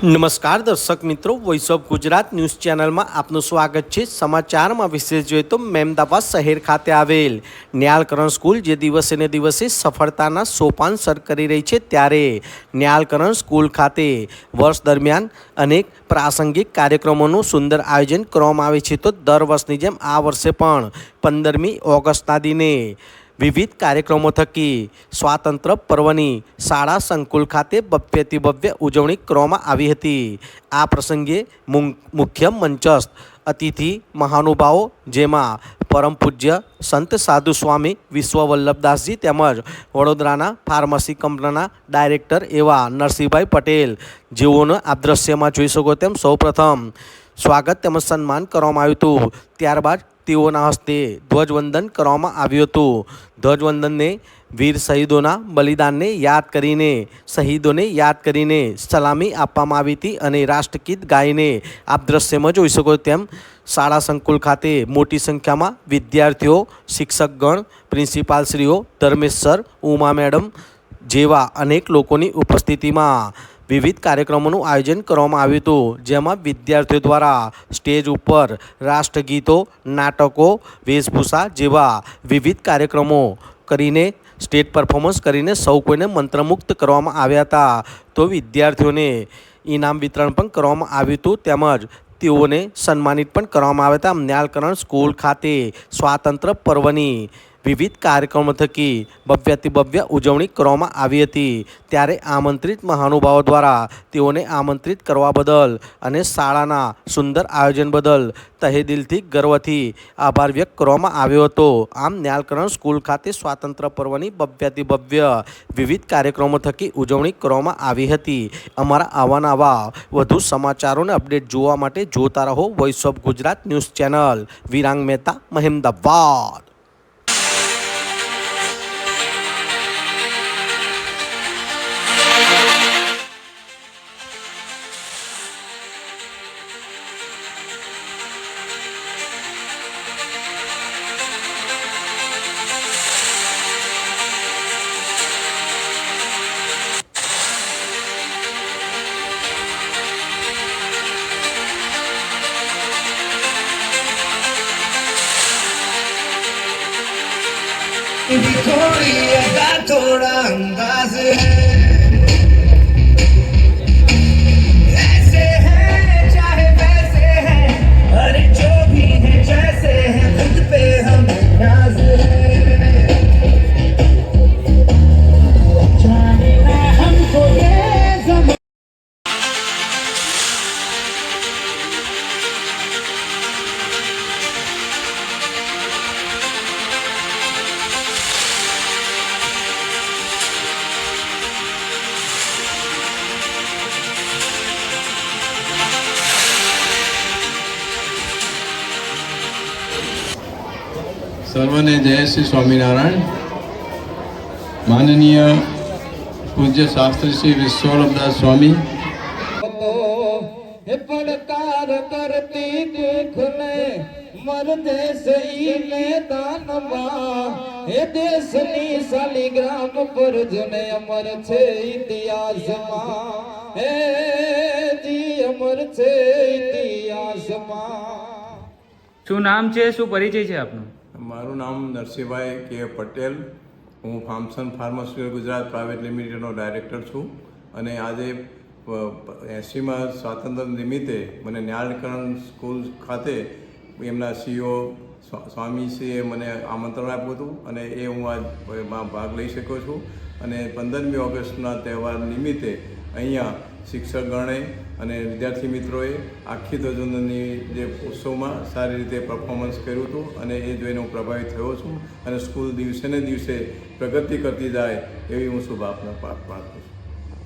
નમસ્કાર દર્શક મિત્રો, વોઇસ ઓફ ગુજરાત ન્યૂઝ ચેનલમાં આપનું સ્વાગત છે। સમાચારમાં વિશેષ જોઈએ તો મહેમદાવાદ શહેર ખાતે આવેલ ન્યાલકરણ સ્કૂલ જે દિવસે ને દિવસે સફળતાના સોપાન સર કરી રહી છે, ત્યારે ન્યાલકરણ સ્કૂલ ખાતે વર્ષ દરમિયાન અનેક પ્રાસંગિક કાર્યક્રમોનું સુંદર આયોજન કરવામાં આવે છે। તો દર વર્ષની જેમ આ વર્ષે પણ 15મી ઓગસ્ટના દિને વિવિધ કાર્યક્રમો થકી સ્વાતંત્ર્ય પર્વની શાળા સંકુલ ખાતે ભવ્યથી ભવ્ય ઉજવણી કરવામાં આવી હતી। આ પ્રસંગે મુખ્ય મંચસ્થ અતિથિ મહાનુભાવો જેમાં પરમ પૂજ્ય સંત સાધુ સ્વામી વિશ્વ વલ્લભદાસજી તેમજ વડોદરાના ફાર્મસી કંપનીના ડાયરેક્ટર એવા નરસિંહભાઈ પટેલ જેઓને આ દ્રશ્યમાં જોઈ શકો તેમ સૌપ્રથમ સ્વાગત તેમજ સન્માન કરવામાં આવ્યું હતું। ત્યારબાદ તેઓના હસ્તે ધ્વજવંદન કરવામાં આવ્યું હતું। ધ્વજવંદનને વીર શહીદોના બલિદાનને યાદ કરીને સલામી આપવામાં આવી હતી અને રાષ્ટ્રગીત ગાઈને આપ દ્રશ્યમાં જોઈ શકો તેમ શાળા સંકુલ ખાતે મોટી સંખ્યામાં વિદ્યાર્થીઓ, શિક્ષકગણ, પ્રિન્સિપાલશ્રીઓ, ધર્મેશ સર, ઉમા મેડમ જેવા અનેક લોકોની ઉપસ્થિતિમાં વિવિધ કાર્યક્રમોનું આયોજન કરવામાં આવ્યું હતું, જેમાં વિદ્યાર્થીઓ દ્વારા સ્ટેજ ઉપર રાષ્ટ્રગીતો, નાટકો, વેશભૂષા જેવા વિવિધ કાર્યક્રમો કરીને સ્ટેજ પરફોર્મન્સ કરીને સૌ કોઈને મંત્રમુગ્ધ કરવામાં આવ્યા હતા। તો વિદ્યાર્થીઓને ઇનામ વિતરણ પણ કરવામાં આવ્યું હતું તેમજ તેઓને સન્માનિત પણ કરવામાં આવ્યા હતા। ન્યાલકરણ સ્કૂલ ખાતે સ્વાતંત્ર્ય પર્વની વિવિધ કાર્યક્રમો થકી ભવ્યથી ભવ્ય ઉજવણી કરવામાં આવી હતી, ત્યારે આમંત્રિત મહાનુભાવો દ્વારા તેઓને આમંત્રિત કરવા બદલ અને શાળાના સુંદર આયોજન બદલ તહે દિલથી ગર્વથી આભાર વ્યક્ત કરવામાં આવ્યો હતો। આમ ન્યાલકરણ સ્કૂલ ખાતે સ્વાતંત્ર્ય પર્વની ભવ્યથી ભવ્ય વિવિધ કાર્યક્રમો થકી ઉજવણી કરવામાં આવી હતી। અમારા આવા વધુ સમાચારોને અપડેટ જોવા માટે જોતા રહો voice of Gujarat news channel. Virang Mehta, Mehmedabad. थोड़ी अदा थोड़ा अंदाज है, ऐसे है चाहे वैसे है, अरे जो भी है जैसे है, खुद पे हम नाज है, जाने ना हमको ये ज़माना। सर्वने जय श्री स्वामीनारायण। माननीय पूज्य शास्त्री श्री विश्ववल्लभदास स्वामी पड़कार करती देखने मरदे सही मैदानमा, हे देशनी शालिग्राम पर जने अमर छे इतिहासમાં, હે જી અમર છે ઇતિહાસમાં। શું નામ છે, શું પરિચય છે આપનો? મારું નામ નરસિંહભાઈ કે પટેલ, હું ફાર્મસન ફાર્માસ્યુટિકલ ગુજરાત પ્રાઇવેટ લિમિટેડનો ડાયરેક્ટર છું અને આજે 80મા સ્વાતંત્ર્ય નિમિત્તે મને ન્યાલકરણ સ્કૂલ ખાતે એમના સીઈઓ સ્વામીશ્રીએ મને આમંત્રણ આપ્યું હતું અને એ હું આજ ભાગ લઈ શક્યો છું અને 15મી ઓગસ્ટના તહેવાર નિમિત્તે અહીંયા શિક્ષકગણે અને વિદ્યાર્થી મિત્રોએ આખી ધ્વજવંદનની જે ઉત્સવમાં સારી રીતે પરફોર્મન્સ કર્યું હતું અને એ જોઈને હું પ્રભાવિત થયો છું અને સ્કૂલ દિવસે ને દિવસે પ્રગતિ કરતી જાય એવી હું શુભ આપના પાઠવું છું।